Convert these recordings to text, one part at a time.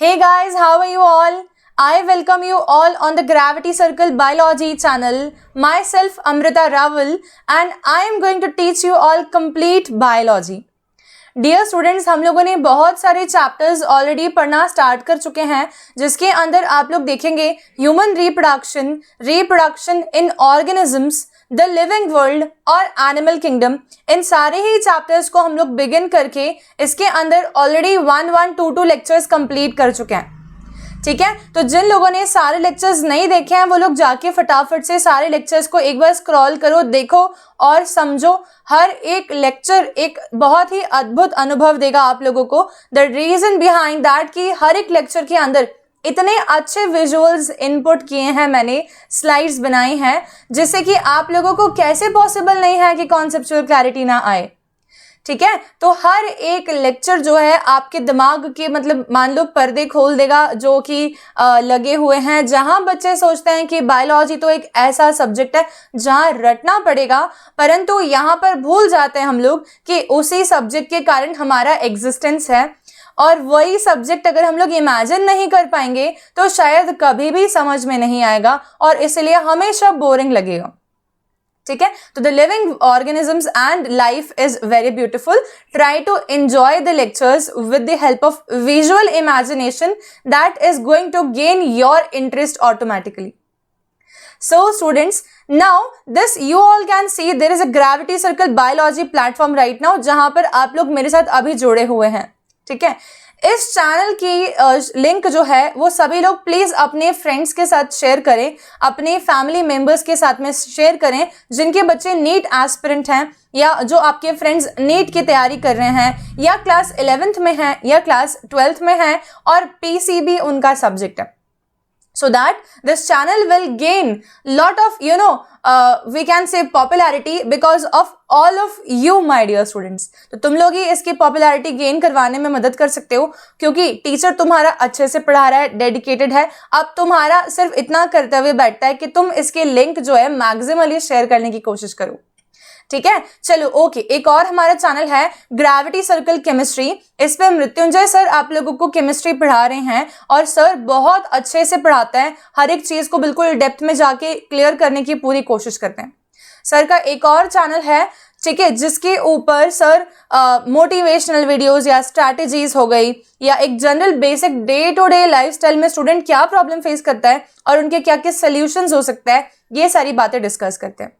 Hey guys, how are you all? I welcome you all on the Gravity Circle Biology channel. Myself Amrita Raval and I am going to teach you all complete biology. Dear students, हम लोगों ने बहुत सारे chapters already पढ़ना start कर चुके हैं जिसके अंदर आप लोग देखेंगे human reproduction in organisms, the living world और एनिमल किंगडम। इन सारे ही चैप्टर्स को हम लोग बिगिन करके इसके अंदर ऑलरेडी 1-1, 2-2 लेक्चर्स कंप्लीट कर चुके हैं। ठीक है, तो जिन लोगों ने सारे लेक्चर्स नहीं देखे हैं वो लोग जाके फटाफट से सारे लेक्चर्स को एक बार स्क्रॉल करो, देखो और समझो। हर एक लेक्चर एक बहुत ही अद्भुत अनुभव देगा आप लोगों को। द रीजन बिहाइंड दैट कि हर एक लेक्चर के अंदर इतने अच्छे विजुअल्स इनपुट किए हैं, मैंने स्लाइड्स बनाई हैं जिससे कि आप लोगों को कैसे पॉसिबल नहीं है कि कॉन्सेप्चुअल क्लैरिटी ना आए। ठीक है, तो हर एक लेक्चर जो है आपके दिमाग के मतलब मान लो पर्दे खोल देगा जो कि लगे हुए हैं। जहां बच्चे सोचते हैं कि बायोलॉजी तो एक ऐसा सब्जेक्ट है जहां रटना पड़ेगा, परंतु यहाँ पर भूल जाते हैं हम लोग कि उसी सब्जेक्ट के कारण हमारा एग्जिस्टेंस है और वही सब्जेक्ट अगर हम लोग इमेजिन नहीं कर पाएंगे तो शायद कभी भी समझ में नहीं आएगा और इसलिए हमेशा बोरिंग लगेगा। ठीक है, तो the living organisms and life is very beautiful. Try to enjoy the lectures with the help of visual imagination that is going to gain your interest automatically. So students, now this you all can see there is a Gravity Circle Biology platform right now जहां पर आप लोग मेरे साथ अभी जुड़े हुए हैं। ठीक है, इस चैनल की लिंक जो है वो सभी लोग प्लीज अपने फ्रेंड्स के साथ शेयर करें, अपने फैमिली मेंबर्स के साथ में शेयर करें जिनके बच्चे नीट एस्पिरेंट हैं या जो आपके फ्रेंड्स नीट की तैयारी कर रहे हैं या क्लास 11th में हैं या क्लास 12th में हैं और पीसीबी उनका सब्जेक्ट है। So that this channel will gain lot of we can say popularity because of all of you my dear students। तो तुम लोग ही इसकी पॉपुलैरिटी गेन करवाने में मदद कर सकते हो क्योंकि टीचर तुम्हारा अच्छे से पढ़ा रहा है, डेडिकेटेड है। अब तुम्हारा सिर्फ इतना कर्तव्य बैठता है कि तुम इसके लिंक जो है मैक्सिमली शेयर करने की कोशिश करो। ठीक है, चलो ओके। एक और हमारा चैनल है ग्रेविटी सर्कल केमिस्ट्री। इस पे मृत्युंजय सर आप लोगों को केमिस्ट्री पढ़ा रहे हैं और सर बहुत अच्छे से पढ़ाते हैं, हर एक चीज को बिल्कुल डेप्थ में जाके क्लियर करने की पूरी कोशिश करते हैं। सर का एक और चैनल है, ठीक है, जिसके ऊपर सर मोटिवेशनल वीडियोस या स्ट्रैटेजीज हो गई या एक general basic day to day lifestyle में स्टूडेंट क्या प्रॉब्लम फेस करता है और उनके क्या क्या सोल्यूशंस हो सकता है, ये सारी बातें डिस्कस करते हैं।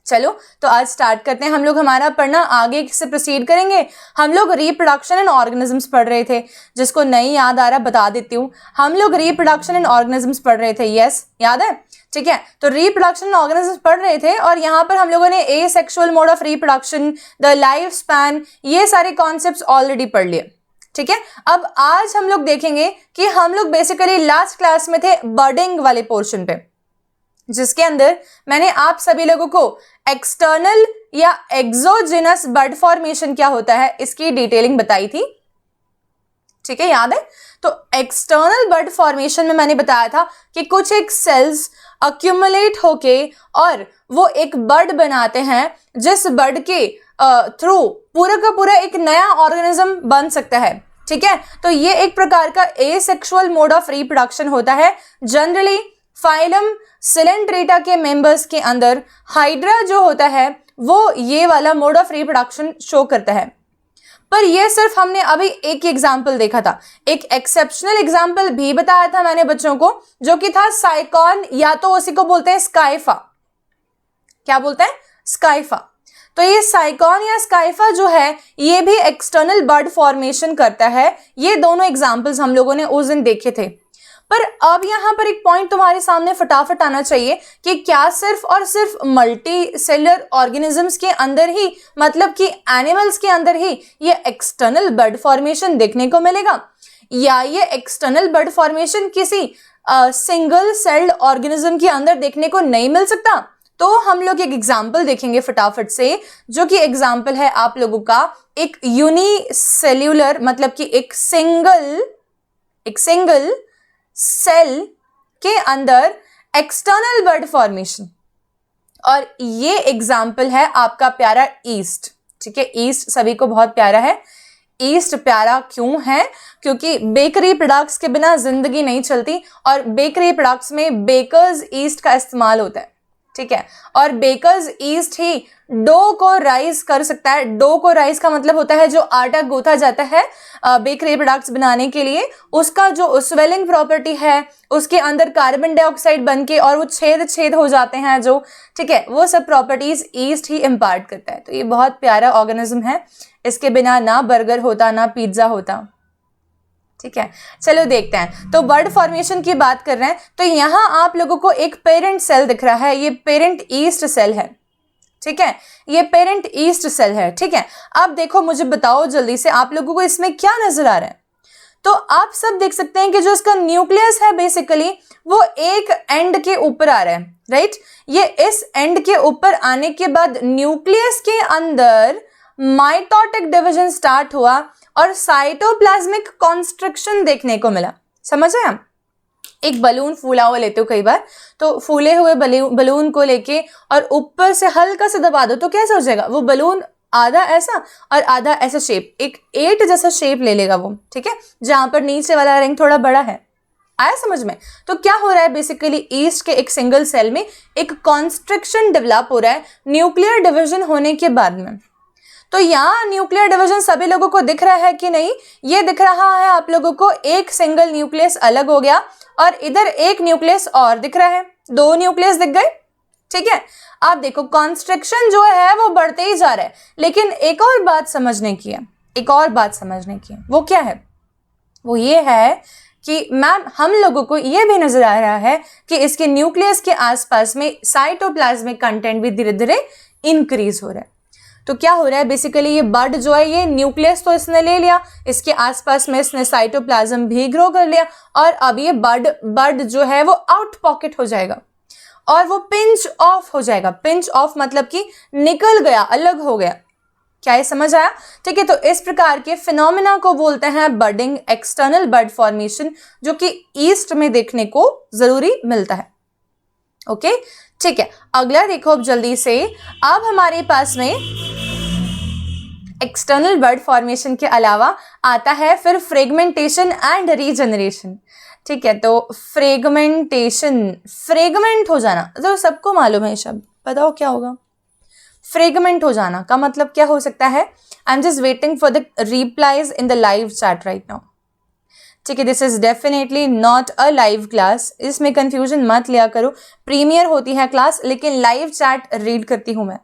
चलो तो आज स्टार्ट करते हैं। हम लोग हमारा पढ़ना आगे से प्रोसीड करेंगे। हम लोग रिप्रोडक्शन इन ऑर्गेनिजम्स पढ़ रहे थे, जिसको नहीं याद आ रहा बता देती हूँ। हम लोग रिप्रोडक्शन इन ऑर्गेनिजम्स पढ़ रहे थे, यस याद है? ठीक है, तो रिप्रोडक्शन इन ऑर्गेनिजम्स पढ़ रहे थे और यहाँ पर हम लोगों ने asexual mode of reproduction, the life span, ये सारे कॉन्सेप्ट्स ऑलरेडी पढ़ लिए। ठीक है, अब आज हम लोग देखेंगे कि हम लोग बेसिकली लास्ट क्लास में थे बर्डिंग वाले पोर्शन पे, जिसके अंदर मैंने आप सभी लोगों को एक्सटर्नल या एक्सोजेनस बड फॉर्मेशन क्या होता है इसकी डिटेलिंग बताई थी। ठीक है, याद है? तो एक्सटर्नल बड फॉर्मेशन में मैंने बताया था कि कुछ एक सेल्स अक्यूमुलेट होके और वो एक बड बनाते हैं, जिस बड के थ्रू पूरा का पूरा एक नया ऑर्गेनिज्म बन सकता है। ठीक है, तो ये एक प्रकार का एसेक्सुअल मोड ऑफ रिप्रोडक्शन होता है। जनरली फाइलम सिलेंट्रेटा के मेंबर्स के अंदर हाइड्रा जो होता है वो ये वाला मोड ऑफ रिप्रोडक्शन शो करता है। पर ये सिर्फ हमने अभी एक एग्जाम्पल देखा था। एक एक्सेप्शनल एग्जाम्पल भी बताया था मैंने बच्चों को, जो कि था साइकॉन, या तो उसी को बोलते हैं स्काइफा। क्या बोलते हैं? स्काइफा। तो ये साइकॉन या स्काइफा जो है ये भी एक्सटर्नल बड फॉर्मेशन करता है। ये दोनों एग्जाम्पल्स हम लोगों ने उस दिन देखे थे। पर अब यहाँ पर एक पॉइंट तुम्हारे सामने फटाफट आना चाहिए कि क्या सिर्फ और सिर्फ मल्टी सेलुलर ऑर्गेनिजम्स के अंदर ही, मतलब कि एनिमल्स के अंदर ही ये एक्सटर्नल बड फॉर्मेशन देखने को मिलेगा, या ये एक्सटर्नल बड फॉर्मेशन किसी सिंगल सेल्ड ऑर्गेनिज्म के अंदर देखने को नहीं मिल सकता? तो हम लोग एक एग्जाम्पल देखेंगे फटाफट से, जो कि एग्जाम्पल है आप लोगों का एक यूनिसेल्यूलर, मतलब कि एक सिंगल सेल के अंदर एक्सटर्नल बड फॉर्मेशन, और ये एग्जाम्पल है आपका प्यारा ईस्ट। ठीक है, ईस्ट सभी को बहुत प्यारा है। ईस्ट प्यारा क्यों है? क्योंकि बेकरी प्रोडक्ट्स के बिना जिंदगी नहीं चलती और बेकरी प्रोडक्ट्स में बेकर्स ईस्ट का इस्तेमाल होता है, ठीक है। और बेकर्स ईस्ट ही डो को राइज कर सकता है। डो को राइज का मतलब होता है जो आटा गूंथा जाता है बेकरी प्रोडक्ट्स बनाने के लिए, उसका जो स्वेलिंग प्रॉपर्टी है, उसके अंदर कार्बन डाइऑक्साइड बन के और वो छेद छेद हो जाते हैं जो, ठीक है, वो सब प्रॉपर्टीज ईस्ट ही इम्पार्ट करता है। तो ये बहुत प्यारा ऑर्गेनिज्म है, इसके बिना ना बर्गर होता ना पिज्जा होता, ठीक है। चलो देखते हैं। तो बर्ड फॉर्मेशन की बात कर रहे हैं तो यहाँ आप लोगों को एक पेरेंट सेल दिख रहा है, ये पेरेंट ईस्ट सेल है, ठीक है, ये पेरेंट ईस्ट सेल है, ठीक है। अब देखो मुझे बताओ जल्दी से आप लोगों को इसमें क्या नजर आ रहा है? तो आप सब देख सकते हैं कि जो इसका न्यूक्लियस है बेसिकली वो एक एंड के ऊपर आ रहा है, राइट। ये इस एंड के ऊपर आने के बाद न्यूक्लियस के अंदर माइटोटिक डिवीजन स्टार्ट हुआ और साइटोप्लाज्मिक कॉन्स्ट्रक्शन देखने को मिला। समझ आए? हम एक बलून फूला हुआ लेते हो कई बार, तो फूले हुए बलून को लेके और ऊपर से हल्का सा दबा दो तो कैसा हो जाएगा? वो बलून आधा ऐसा और आधा ऐसा शेप, एक 8 जैसा शेप ले लेगा वो, ठीक है, जहां पर नीचे वाला रिंग थोड़ा बड़ा है। आया समझ में? तो क्या हो रहा है बेसिकली ईस्ट के एक सिंगल सेल में एक कॉन्स्ट्रक्शन डेवलप हो रहा है न्यूक्लियर डिवीजन होने के बाद में। तो यहाँ न्यूक्लियर डिवीजन सभी लोगों को दिख रहा है कि नहीं? ये दिख रहा है आप लोगों को, एक सिंगल न्यूक्लियस अलग हो गया और इधर एक न्यूक्लियस और दिख रहा है, 2 न्यूक्लियस दिख गए, ठीक है। आप देखो कॉन्स्ट्रक्शन जो है वो बढ़ते ही जा रहा है, लेकिन एक और बात समझने की है, एक और बात समझने की है। वो क्या है? वो ये है कि मैम हम लोगों को ये भी नजर आ रहा है कि इसके न्यूक्लियस के आसपास में साइटोप्लाज्मिक कंटेंट भी धीरे धीरे इंक्रीज हो रहा है। तो क्या हो रहा है बेसिकली, ये बर्ड जो है ये न्यूक्लियस तो इसने ले लिया, इसके आसपास में इसने साइटोप्लाज्म भी ग्रो कर लिया और अब ये बर्ड जो है वो आउट पॉकेट हो जाएगा और वो पिंच ऑफ हो जाएगा। पिंच ऑफ मतलब कि निकल गया, अलग हो गया। क्या ये समझ आया? ठीक है। तो इस प्रकार के फिनोमेना को बोलते हैं बर्डिंग, एक्सटर्नल बर्ड फॉर्मेशन, जो कि ईस्ट में देखने को जरूरी मिलता है। ओके, ठीक है। अगला देखो अब जल्दी से, अब हमारे पास में एक्सटर्नल बर्ड फॉर्मेशन के अलावा आता है फिर फ्रेगमेंटेशन एंड रीजनरेशन। ठीक है, तो फ्रेगमेंटेशन, फ्रेगमेंट हो जाना, तो सबको मालूम है शब्द, बताओ क्या होगा? फ्रेगमेंट हो जाना का मतलब क्या हो सकता है? I am just waiting for the replies in the live chat right now. ठीक है, this is definitely not a live class, इसमें कंफ्यूजन मत लिया करो। प्रीमियर होती है क्लास, लेकिन लाइव चैट रीड करती हूं मैं।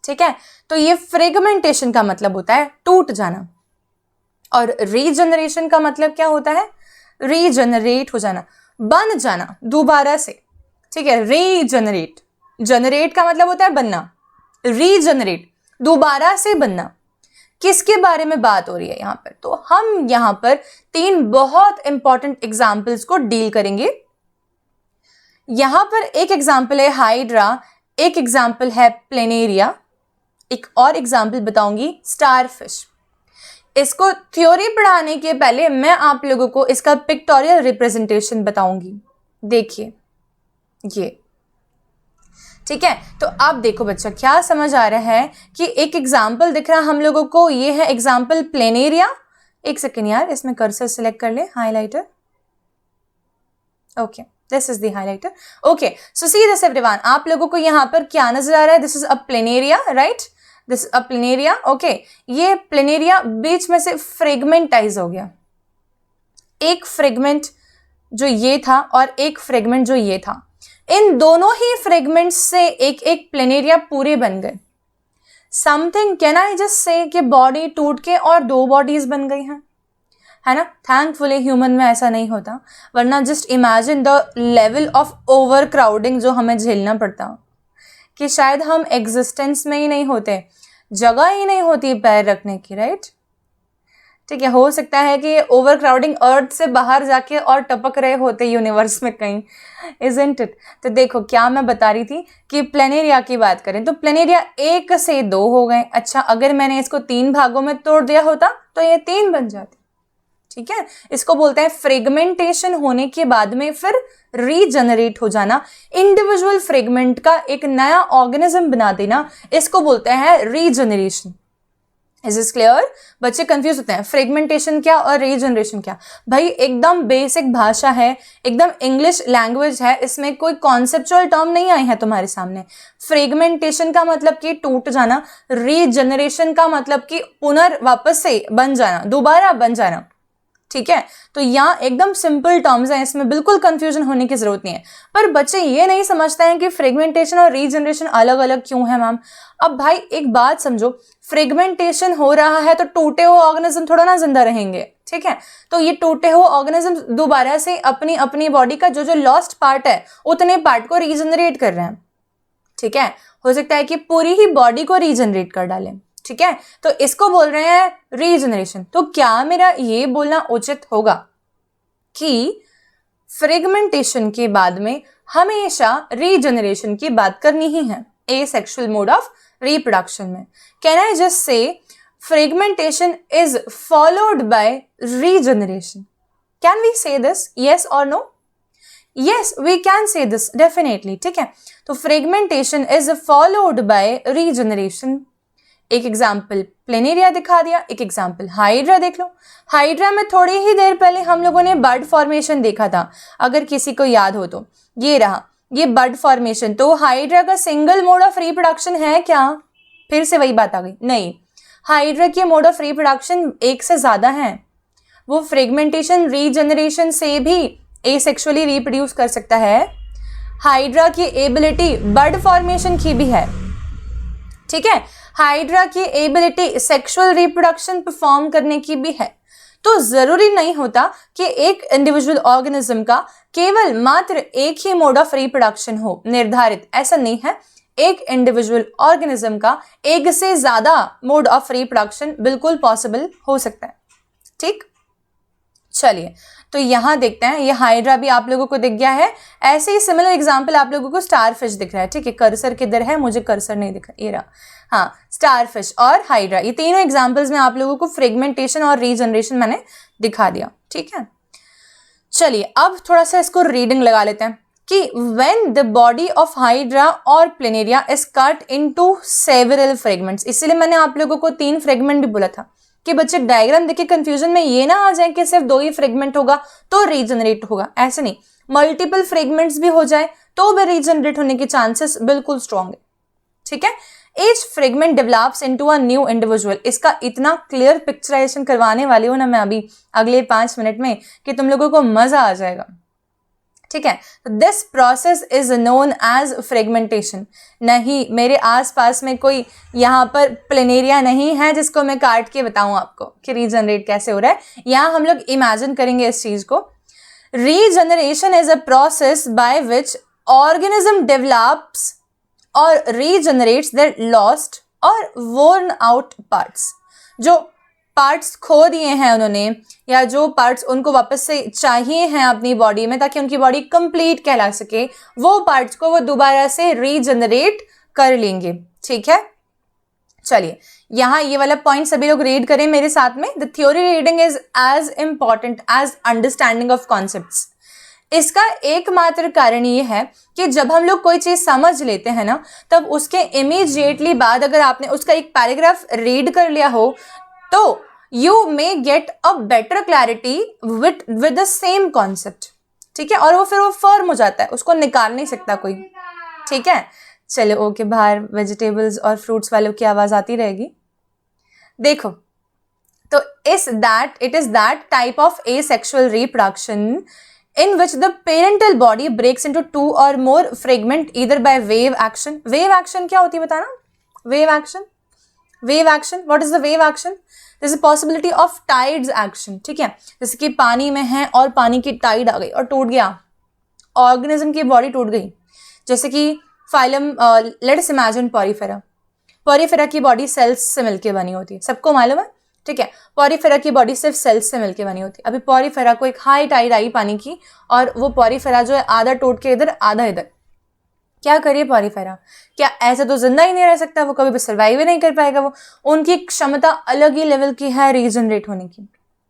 ठीक है, तो ये फ्रेगमेंटेशन का मतलब होता है टूट जाना, और रीजनरेशन का मतलब क्या होता है? रीजनरेट हो जाना, बन जाना दोबारा से। ठीक है, रीजनरेट, जनरेट का मतलब होता है बनना, रीजनरेट दोबारा से बनना। किसके बारे में बात हो रही है यहाँ पर? तो हम यहाँ पर 3 बहुत इंपॉर्टेंट एग्जाम्पल्स को डील करेंगे। यहाँ पर एक एग्जाम्पल है हाइड्रा, एक एग्जाम्पल है प्लेनेरिया, एक और एग्जाम्पल बताऊंगी स्टारफिश। इसको थ्योरी पढ़ाने के पहले मैं आप लोगों को इसका पिक्टोरियल रिप्रेजेंटेशन बताऊंगी। देखिए ये, ठीक है। तो आप देखो बच्चा, क्या समझ आ रहा है कि एक एग्जाम्पल दिख रहा है हम लोगों को, ये है एग्जाम्पल प्लेनेरिया। एक सेकेंड यार, इसमें कर्सर सिलेक्ट कर ले, highlighter. Okay, this is the highlighter. Okay, so see this everyone, आप लोगों को यहाँ पर क्या नजर आ रहा है? This is a planaria, right? This a planaria. Okay, ये प्लेनेरिया बीच में से फ्रेगमेंटाइज हो गया। एक फ्रेगमेंट जो ये था और एक फ्रेगमेंट जो ये था, इन दोनों ही फ्रेगमेंट्स से एक एक प्लेनेरिया पूरे बन गए। समथिंग, कैन आई जस्ट से कि बॉडी टूट के और 2 बॉडीज बन गई हैं, है ना? थैंकफुली ह्यूमन में ऐसा नहीं होता, वरना just imagine the level of over crowding जो हमें झेलना पड़ता, कि शायद हम एग्जिस्टेंस में ही नहीं होते, जगह ही नहीं होती पैर रखने की, राइट? ठीक है, हो सकता है कि ओवर क्राउडिंग अर्थ से बाहर जाके और टपक रहे होते यूनिवर्स में कहीं, इजंट इट? तो देखो क्या मैं बता रही थी कि प्लेनेरिया की बात करें तो प्लेनेरिया 1 से 2 हो गए। अच्छा, अगर मैंने इसको 3 भागों में तोड़ दिया होता तो ये 3 बन जाते। ठीक है, इसको बोलते हैं फ्रेगमेंटेशन होने के बाद में फिर रीजनरेट हो जाना, इंडिविजुअल फ्रेगमेंट का एक नया ऑर्गेनिज्म बना देना, इसको बोलते हैं रीजनरेशन। Is this clear? बच्चे कंफ्यूज होते हैं, फ्रेगमेंटेशन क्या और रीजनरेशन क्या। भाई एकदम बेसिक भाषा है, एकदम इंग्लिश लैंग्वेज है, इसमें कोई कॉन्सेप्चुअल टर्म नहीं आए हैं तुम्हारे सामने। फ्रेगमेंटेशन का मतलब कि टूट जाना, रीजनरेशन का मतलब कि वापस से बन जाना, दोबारा बन जाना। ठीक है, तो यहाँ एकदम सिंपल टर्म्स हैं, इसमें बिल्कुल कंफ्यूजन होने की जरूरत नहीं है। पर बच्चे ये नहीं समझते हैं कि फ्रेगमेंटेशन और रीजनरेशन अलग अलग क्यों है मैम। अब भाई एक बात समझो, फ्रेगमेंटेशन हो रहा है तो टूटे हुए ऑर्गेनिज्म थोड़ा ना जिंदा रहेंगे। ठीक है, तो ये टूटे हुए ऑर्गेनिज्म दोबारा से अपनी अपनी बॉडी का जो जो लॉस्ट पार्ट है उतने पार्ट को रीजनरेट कर रहे हैं। ठीक है, हो सकता है कि पूरी ही बॉडी को रीजनरेट कर डालें। ठीक है, तो इसको बोल रहे हैं रीजनरेशन। तो क्या मेरा ये बोलना उचित होगा कि फ्रेगमेंटेशन के बाद में हमेशा रीजनरेशन की बात करनी ही है एसेक्सुअल मोड ऑफ रिप्रोडक्शन में? Can I just say fragmentation is followed by regeneration? Can we say this, yes or no? Yes, we can say this definitely. ठीक है, तो fragmentation is followed by regeneration. एक example planaria दिखा दिया, एक example hydra देख लो। Hydra में थोड़ी ही देर पहले हम लोगों ने बड फॉर्मेशन देखा था, अगर किसी को याद हो तो। ये रहा, ये बड फॉर्मेशन। तो हाइड्रा का सिंगल मोड ऑफ रिप्रोडक्शन है क्या? फिर से वही बात आ गई, नहीं। हाइड्रा के मोड ऑफ रिप्रोडक्शन एक से ज्यादा हैं। वो फ्रेगमेंटेशन रीजनरेशन से भी एसेक्सुअली रिप्रोड्यूस कर सकता है। हाइड्रा की एबिलिटी बड फॉर्मेशन की भी है। ठीक है, हाइड्रा की एबिलिटी सेक्सुअल रिप्रोडक्शन परफॉर्म करने की भी है। तो जरूरी नहीं होता कि एक इंडिविजुअल ऑर्गेनिज्म का केवल मात्र एक ही मोड ऑफ रिप्रोडक्शन हो निर्धारित, ऐसा नहीं है। एक इंडिविजुअल ऑर्गेनिज्म का एक से ज्यादा मोड ऑफ रिप्रोडक्शन बिल्कुल पॉसिबल हो सकता है। ठीक, चलिए तो यहां देखते हैं, ये हाइड्रा भी आप लोगों को दिख गया है। ऐसे ही सिमिलर एग्जांपल आप लोगों को स्टारफिश दिख रहा है। ठीक है, कर्सर किधर है? मुझे कर्सर नहीं दिख रहा, ये रहा। हाँ, स्टारफिश और हाइड्रा, ये तीनों एग्जांपल्स में आप लोगों को फ्रेगमेंटेशन और रीजनरेशन मैंने दिखा दिया। ठीक है, चलिए अब थोड़ा सा इसको रीडिंग लगा लेते हैं कि when the body of hydra और planaria is cut into several fragments। इसलिए मैंने आप लोगों को 3 फ्रेगमेंट भी बोला था कि बच्चे डायग्राम देख के कंफ्यूजन में ये ना आ जाए कि सिर्फ 2 ही फ्रेगमेंट होगा तो रीजनरेट होगा, ऐसे नहीं। मल्टीपल फ्रेगमेंट्स भी हो जाए तो भी रीजनरेट होने के चांसेस बिल्कुल स्ट्रॉन्ग है। ठीक है, each fragment develops into a new individual। इसका इतना क्लियर पिक्चराइजेशन करवाने वाली हूं ना मैं अभी अगले 5 मिनट में कि तुम लोगों को मजा आ जाएगा। ठीक है, तो this process is known as fragmentation. नहीं, मेरे आसपास में कोई यहाँ पर प्लेनेरिया नहीं है जिसको मैं काट के बताऊं आपको कि रीजनरेट कैसे हो रहा है। यहाँ हम लोग इमेजिन करेंगे इस चीज को। Regeneration is a process by which organism develops और रीजनरेट्स देयर लॉस्ट और वोर्न आउट पार्ट्स। जो पार्ट्स खो दिए हैं उन्होंने, या जो पार्ट्स उनको वापस से चाहिए हैं अपनी बॉडी में ताकि उनकी बॉडी कंप्लीट कहला सके, वो पार्ट्स को वो दोबारा से रीजनरेट कर लेंगे। ठीक है, चलिए यहाँ ये वाला पॉइंट सभी लोग रीड करें मेरे साथ में। The theory reading is as important as understanding of concepts. इसका एकमात्र कारण ये है कि जब हम लोग कोई चीज समझ लेते हैं ना, तब उसके इमीडिएटली बाद अगर आपने उसका एक पैराग्राफ रीड कर लिया हो तो you may get a better clarity with the same concept। ठीक है, और वो फिर वो फर्म हो जाता है, उसको निकाल नहीं सकता कोई। ठीक है, चलो ओके, बाहर वेजिटेबल्स और फ्रूट्स वालों की आवाज आती रहेगी। देखो, तो it is that type of asexual reproduction in which the parental body breaks into 2 or more fragment either by wave action। wave action क्या होती है बताना? wave action, what is the wave action? There is a possibility of tides action। ठीक है, जैसे कि पानी में है और पानी की टाइड आ गई और टूट गया, ऑर्गेनिज्म की बॉडी टूट गई। जैसे कि फाइलम लेट्स इमेजिन पॉरीफेरा की बॉडी सेल्स से मिलके बनी होती है, सबको मालूम है। ठीक है, पॉरीफेरा की बॉडी सिर्फ सेल्स से मिलके बनी होती है। अभी पॉरीफेरा को एक हाई टाइड आई पानी की और वो पॉरीफेरा जो है आधा टूट के इधर आधा इधर, क्या करिए पॉरीफेरा? क्या ऐसे तो जिंदा ही नहीं रह सकता, वो कभी भी सर्वाइव ही नहीं कर पाएगा। वो उनकी क्षमता अलग ही लेवल की है रीजनरेट होने की।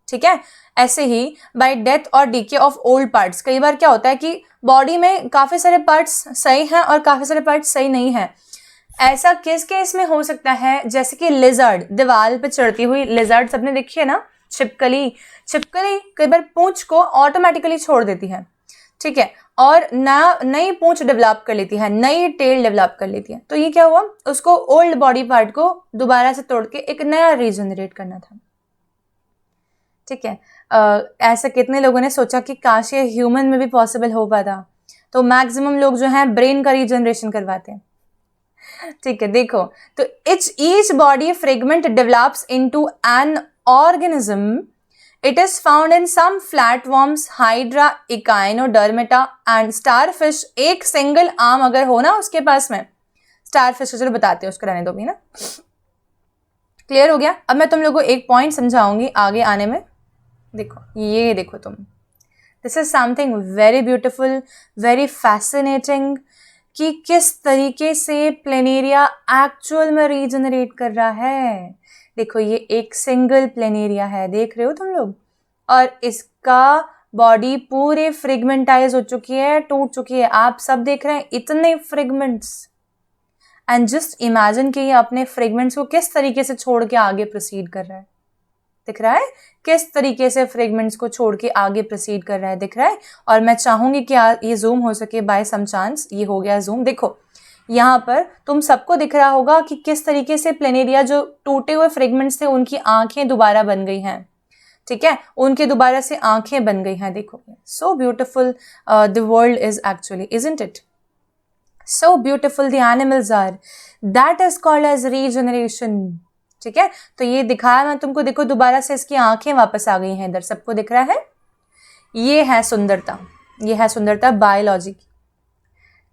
ठीक है, ऐसे ही बाय डेथ और डीके ऑफ ओल्ड पार्ट्स, कई बार क्या होता है कि बॉडी में काफी सारे पार्ट्स सही हैं और काफी सारे पार्ट्स सही नहीं है। ऐसा किस केस में हो सकता है, जैसे कि लिजर्ड, दीवार पे चढ़ती हुई लिजर्ड सबने देखी है ना, छिपकली कई बार पूंछ को ऑटोमेटिकली छोड़ देती है, ठीक है, और नई पूंछ डेवलप कर लेती है, नई टेल डेवलप कर लेती है। तो ये क्या हुआ, उसको ओल्ड बॉडी पार्ट को दोबारा से तोड़ के एक नया रीजनरेट करना था, ठीक है। ऐसा कितने लोगों ने सोचा कि काश ये ह्यूमन में भी पॉसिबल हो पाता। तो मैक्सिमम लोग जो हैं ब्रेन का रीजनरेशन करवाते हैं, ठीक है। देखो, तो each body fragment develops into an organism. It is found in some flatworms, Hydra, Echinodermata and starfish. एक सिंगल आर्म अगर हो ना उसके पास में, स्टारफिश, चलो बताते हैं, उसको रहने दो भी ना। क्लियर हो गया? अब मैं तुम लोगों को एक पॉइंट समझाऊंगी आगे आने में। देखो, ये देखो तुम, this is something very beautiful, very fascinating, कि किस तरीके से प्लेनेरिया एक्चुअल में रीजनरेट कर रहा है। देखो, ये एक सिंगल प्लेनेरिया है, देख रहे हो तुम लोग, और इसका बॉडी पूरे फ्रेगमेंटाइज हो चुकी है, टूट चुकी है, आप सब देख रहे हैं इतने फ्रेगमेंट्स। एंड जस्ट इमेजिन कि ये अपने फ्रेगमेंट्स को किस तरीके से छोड़ के आगे प्रोसीड कर रहा है, दिख रहा है किस तरीके से फ्रेगमेंट्स को छोड़ के आगे प्रोसीड कर रहा है, दिख रहा है। और मैं चाहूंगी कि ये जूम हो सके बाय सम चांस, ये हो गया जूम। देखो, यहाँ पर तुम सबको दिख रहा होगा कि किस तरीके से प्लेनेरिया जो टूटे हुए फ्रेगमेंट्स थे उनकी आंखें दोबारा बन गई हैं, ठीक है, उनके दोबारा से आंखें बन गई हैं। देखो, so beautiful the world is actually, isn't it? So beautiful the animals are, that is called as regeneration, ठीक है। तो ये दिखाया मैं तुमको, देखो दोबारा से इसकी आंखें वापस आ गई हैं, इधर सबको दिख रहा है। ये है सुंदरता, ये है सुंदरता बायोलॉजी की,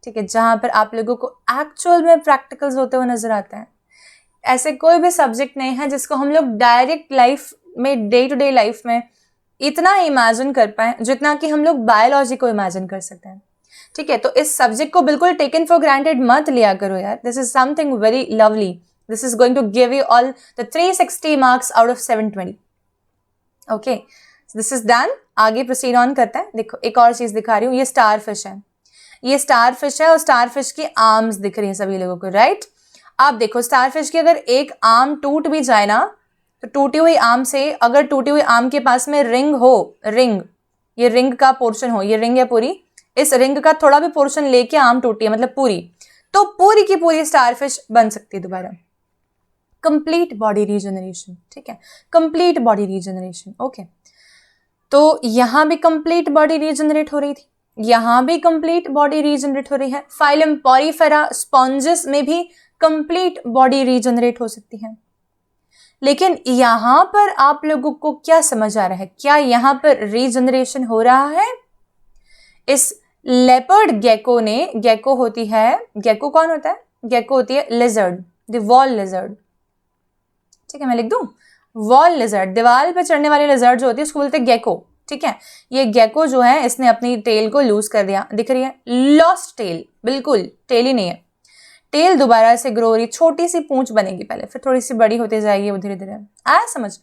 ठीक है, जहां पर आप लोगों को एक्चुअल में प्रैक्टिकल्स होते हुए नजर आते हैं। ऐसे कोई भी सब्जेक्ट नहीं है जिसको हम लोग डायरेक्ट लाइफ में, डे टू डे लाइफ में इतना इमेजिन कर पाए जितना कि हम लोग बायोलॉजी को इमेजिन कर सकते हैं, ठीक है। तो इस सब्जेक्ट को बिल्कुल टेकन फॉर ग्रांटेड मत लिया करो यार, this is something very lovely, this is going to give you all the 360 marks out of 720, okay, this is done. आगे प्रोसीड ऑन करते हैं। देखो, एक और चीज दिखा रही हूँ, ये स्टारफिश है, ये स्टारफिश है, और स्टारफिश की आर्म्स दिख रही हैं सभी लोगों को, राइट। आप देखो, स्टारफिश की अगर एक आर्म टूट भी जाए ना, तो टूटी हुई आर्म से, अगर टूटी हुई आर्म के पास में रिंग हो, रिंग, ये रिंग का पोर्शन हो, ये रिंग है पूरी, इस रिंग का थोड़ा भी पोर्शन लेके आर्म टूटी है, मतलब पूरी, तो पूरी की पूरी स्टारफिश बन सकती है दोबारा। कंप्लीट बॉडी रीजनरेशन, ठीक है, कंप्लीट बॉडी रीजनरेशन, ओके। तो यहां भी कंप्लीट बॉडी रीजनरेट हो रही थी, यहां भी कंप्लीट बॉडी रीजनरेट हो रही है। फाइलम पॉरीफेरा स्पॉन्जेस में भी कंप्लीट बॉडी रीजनरेट हो सकती है। लेकिन यहां पर आप लोगों को क्या समझ आ रहा है, क्या यहां पर रीजनरेशन हो रहा है? इस लेपर्ड गेको ने, गेको होती है, गेको कौन होता है? गेको होती है लिजर्ड, द वॉल लिजर्ड, ठीक है, मैं लिख दूं, वॉल लिजर्ड, दीवार पर चढ़ने वाली लिजर्ड जो होती है उसको बोलते हैं गेको, ठीक है। ये गेको जो है, इसने अपनी टेल को लूज कर दिया, दिख रही है, लॉस्ट टेल, बिल्कुल टेल ही नहीं है, टेल दोबारा से ग्रो हो रही, छोटी सी पूंछ बनेगी पहले, फिर थोड़ी सी बड़ी होती जाएगी वो धीरे धीरे, आया समझ?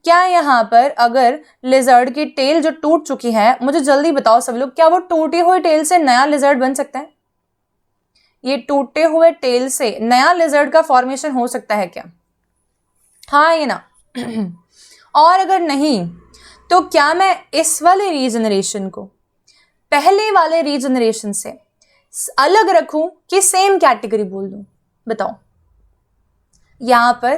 क्या यहाँ पर अगर लिजर्ड की टेल जो टूट चुकी है, मुझे जल्दी बताओ सब लोग, क्या वो टूटी हुई टेल से नया लिजर्ड बन सकता है? ये टूटे हुए टेल से नया लिजर्ड का फॉर्मेशन हो सकता है क्या? हाँ ये ना। और अगर नहीं, तो क्या मैं इस वाले रीजनरेशन को पहले वाले रीजनरेशन से अलग रखूं कि सेम कैटेगरी बोल दूं? बताओ। यहां पर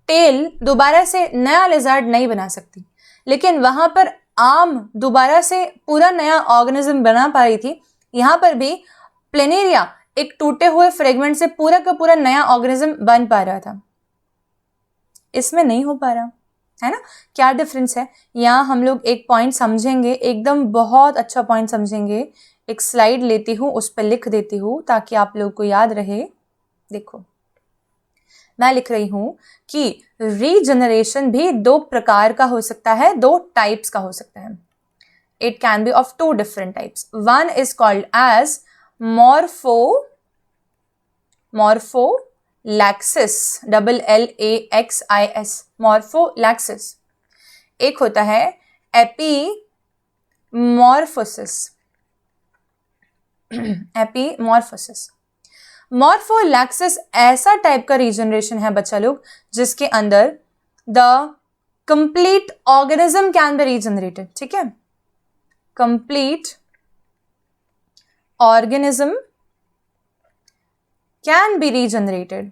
टेल दोबारा से नया लिजर्ड नहीं बना सकती, लेकिन वहां पर आर्म दोबारा से पूरा नया ऑर्गेनिज्म बना पा रही थी। यहां पर भी प्लेनेरिया एक टूटे हुए फ्रेगमेंट से पूरा का पूरा नया ऑर्गेनिज्म बन पा रहा था, इसमें नहीं हो पा रहा है ना। क्या डिफरेंस है? यहाँ हम लोग एक पॉइंट समझेंगे, एकदम बहुत अच्छा पॉइंट समझेंगे। एक स्लाइड लेती हूँ, उस पर लिख देती हूँ ताकि आप लोग को याद रहे। देखो, मैं लिख रही हूं कि रीजनरेशन भी दो प्रकार का हो सकता है, दो टाइप्स का हो सकता है। It can be of two different types. One is called as morpholaxis, LLAXIS, morpholaxis. एक होता है एपीमॉर्फोसिस, एपीमॉर्फोसिस। मॉर्फोलैक्सिस ऐसा टाइप का रीजनरेशन है बच्चा लोग जिसके अंदर the complete organism can be regenerated, ठीक है, complete organism can be regenerated,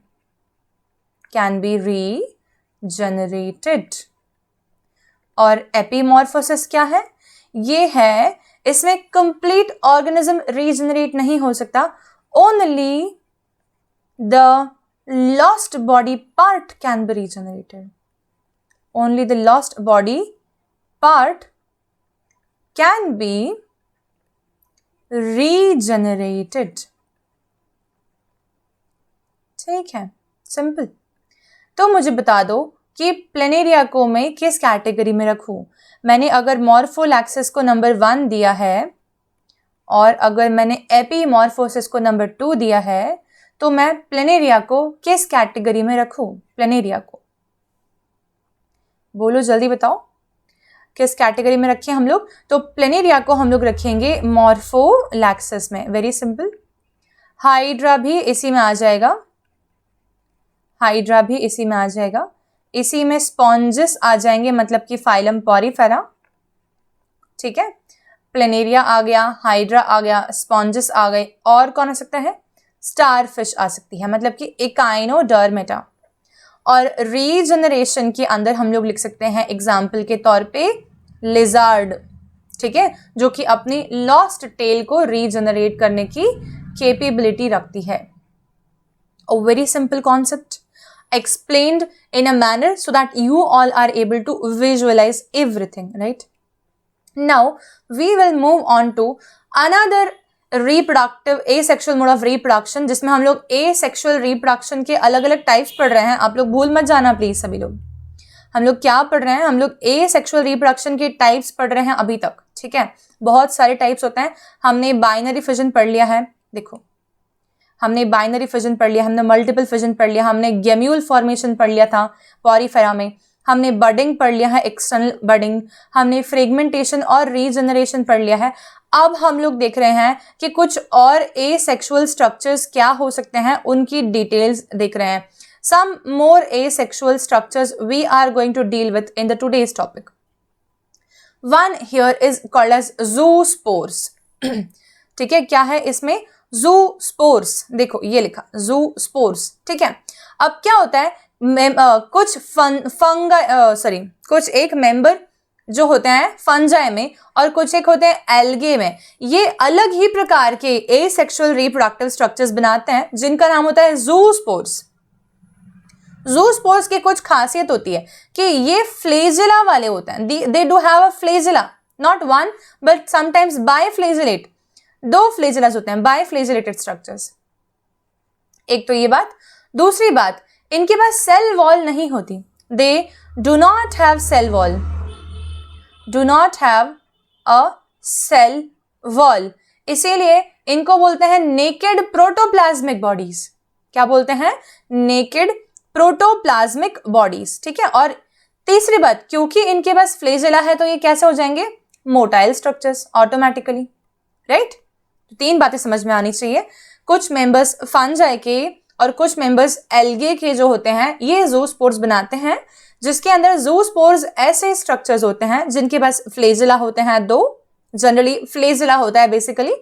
can be regenerated. और एपीमॉर्फोसिस क्या है? ये है, इसमें कंप्लीट ऑर्गेनिज्म रीजनरेट नहीं हो सकता, only the lost body part can be regenerated, only the lost body part can be regenerated. ठीक है, सिंपल। तो मुझे बता दो कि प्लेनेरिया को मैं किस कैटेगरी में रखूं। मैंने अगर मॉर्फोलैक्सिस को नंबर 1 दिया है और अगर मैंने एपीमॉर्फोसिस को नंबर 2 दिया है तो मैं प्लेनेरिया को किस कैटेगरी में रखूं? प्लेनेरिया को बोलो, जल्दी बताओ किस कैटेगरी में रखें हम लोग? तो प्लेनेरिया को हम लोग रखेंगे मॉर्फोलैक्सिस में। Very simple. हाइड्रा भी इसी में आ जाएगा, हाइड्रा भी इसी में आ जाएगा। इसी में स्पॉन्जिस आ जाएंगे, मतलब कि फाइलम पॉरीफेरा, ठीक है। प्लेनेरिया आ गया, हाइड्रा आ गया, स्पॉन्जिस आ गए, और कौन आ सकता है? स्टारफिश आ सकती है, मतलब कि एकाइनोडर्मेटा। और रीजनरेशन के अंदर हम लोग लिख सकते हैं एग्जाम्पल के तौर पे लिजार्ड, ठीक है, जो कि अपनी लॉस्ट टेल को रीजनरेट करने की कैपेबिलिटी रखती है। A very simple concept explained in a manner so that you all are able to visualize everything, right? Now we will move on to another reproductive asexual mode of reproduction, जिसमें हम लोग asexual reproduction के अलग अलग types पढ़ रहे हैं। आप लोग भूल मत जाना प्लीज सभी लोग। हम लोग क्या पढ़ रहे हैं? हम लोग asexual reproduction के टाइप्स पढ़ रहे हैं अभी तक, ठीक है। बहुत सारे टाइप्स होते हैं। हमने बाइनरी फिजन पढ़ लिया है, देखो हमने बाइनरी फिजन पढ़ लिया, हमने मल्टीपल फिजन पढ़ लिया, हमने गेम्यूल फॉर्मेशन पढ़ लिया था पॉरीफेरा में, हमने बडिंग पढ़ लिया है, एक्सटर्नल बडिंग, हमने फ्रेगमेंटेशन और रीजनरेशन पढ़ लिया है। अब हम लोग देख रहे हैं कि कुछ और एसेक्सुअल स्ट्रक्चर्स क्या हो सकते हैं, उनकी डिटेल्स देख रहे हैं। Some more asexual structures we are going to deal with in the today's topic. One here is called as zoospores, ठीक है। क्या है इसमें? ज़ूस्पोर्स, देखो ये लिखा ज़ूस्पोर्स, ठीक है। अब क्या होता है, कुछ कुछ एक मेंबर जो होते हैं फंजाई में और कुछ एक होते हैं एल्गे में, ये अलग ही प्रकार के एसेक्सुअल रिप्रोडक्टिव स्ट्रक्चर्स बनाते हैं जिनका नाम होता है ज़ूस्पोर्स। ज़ूस्पोर्स की कुछ खासियत होती है कि ये फ्लेजिला वाले होते हैं, they do have a flagella, not one but sometimes biflagellate, 2 flagellas होते हैं, बाइफ्लेजिलेटेड स्ट्रक्चर्स। एक तो ये बात। दूसरी बात, इनके पास सेल वॉल नहीं होती, they do not have cell wall, do not have a cell wall, इसीलिए इनको बोलते हैं नेकेड प्रोटोप्लाज्मिक बॉडीज। क्या बोलते हैं? नेकेड प्रोटोप्लाज्मिक बॉडीज, ठीक है। और तीसरी बात, क्योंकि इनके पास फ्लेजिला है तो ये कैसे हो जाएंगे? Motile structures automatically, right. तो 3 बातें समझ में आनी चाहिए। कुछ मेंबर्स फंजाई के और कुछ मेंबर्स एल्गे के जो होते हैं ये ज़ूस्पोर्स बनाते हैं, जिसके अंदर ज़ूस्पोर्स ऐसे स्ट्रक्चर्स होते हैं जिनके पास फ्लेजिला होते हैं, 2 जनरली फ्लेजिला होता है बेसिकली,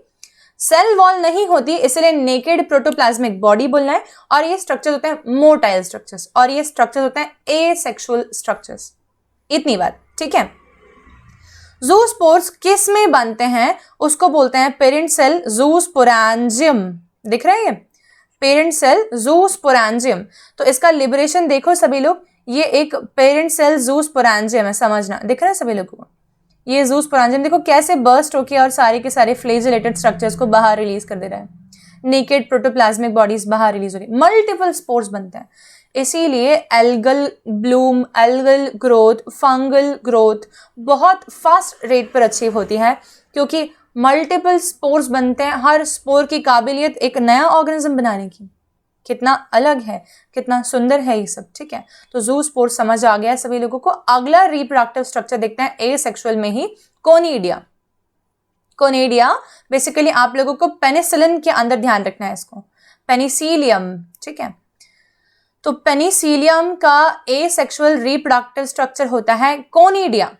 सेल वॉल नहीं होती, इसलिए नेकेड प्रोटोप्लाज्मिक बॉडी बोलना है। और ये स्ट्रक्चर्स होते हैं मोटाइल स्ट्रक्चर्स और ये स्ट्रक्चर्स होते हैं एसेक्सुअल स्ट्रक्चर्स। इतनी बात, ठीक है। ज़ूस्पोर्स किस में बनते हैं? उसको बोलते हैं पेरेंट सेल ज़ूस्पोरेंजियम। दिख रहा है ये पेरेंट सेल ज़ूस्पोरेंजियम। तो इसका लिबरेशन देखो सभी लोग, ये एक पेरेंट सेल ज़ूस्पोरेंजियम है, समझना। दिख रहा है सभी लोगों को? ये ज़ूस्पोरेंजियम देखो कैसे बर्स्ट होके और सारे के सारे फ्लेजिलेटेड स्ट्रक्चर्स को बाहर रिलीज कर दे रहा है। नेकेड प्रोटोप्लाज्मिक बॉडीज बाहर रिलीज हो रही है, मल्टीपल स्पोर्स बनते हैं। इसीलिए algal Bloom, algal growth, fungal growth बहुत फास्ट रेट पर अचीव होती है, क्योंकि मल्टीपल स्पोर्स बनते हैं। हर स्पोर की काबिलियत एक नया ऑर्गेनिज्म बनाने की। कितना अलग है, कितना सुंदर है ये सब, ठीक है। तो ज़ूस्पोर समझ आ गया है सभी लोगों को। अगला रिप्रोडक्टिव स्ट्रक्चर देखते हैं एसेक्सुअल में ही, कोनिडिया। कोनिडिया बेसिकली आप लोगों को पेनिसिलिन के अंदर ध्यान रखना है इसको। पेनिसिलियम, ठीक है। तो पेनिसिलियम का एसेक्सुअल रिप्रोडक्टिव स्ट्रक्चर होता है कोनिडिया,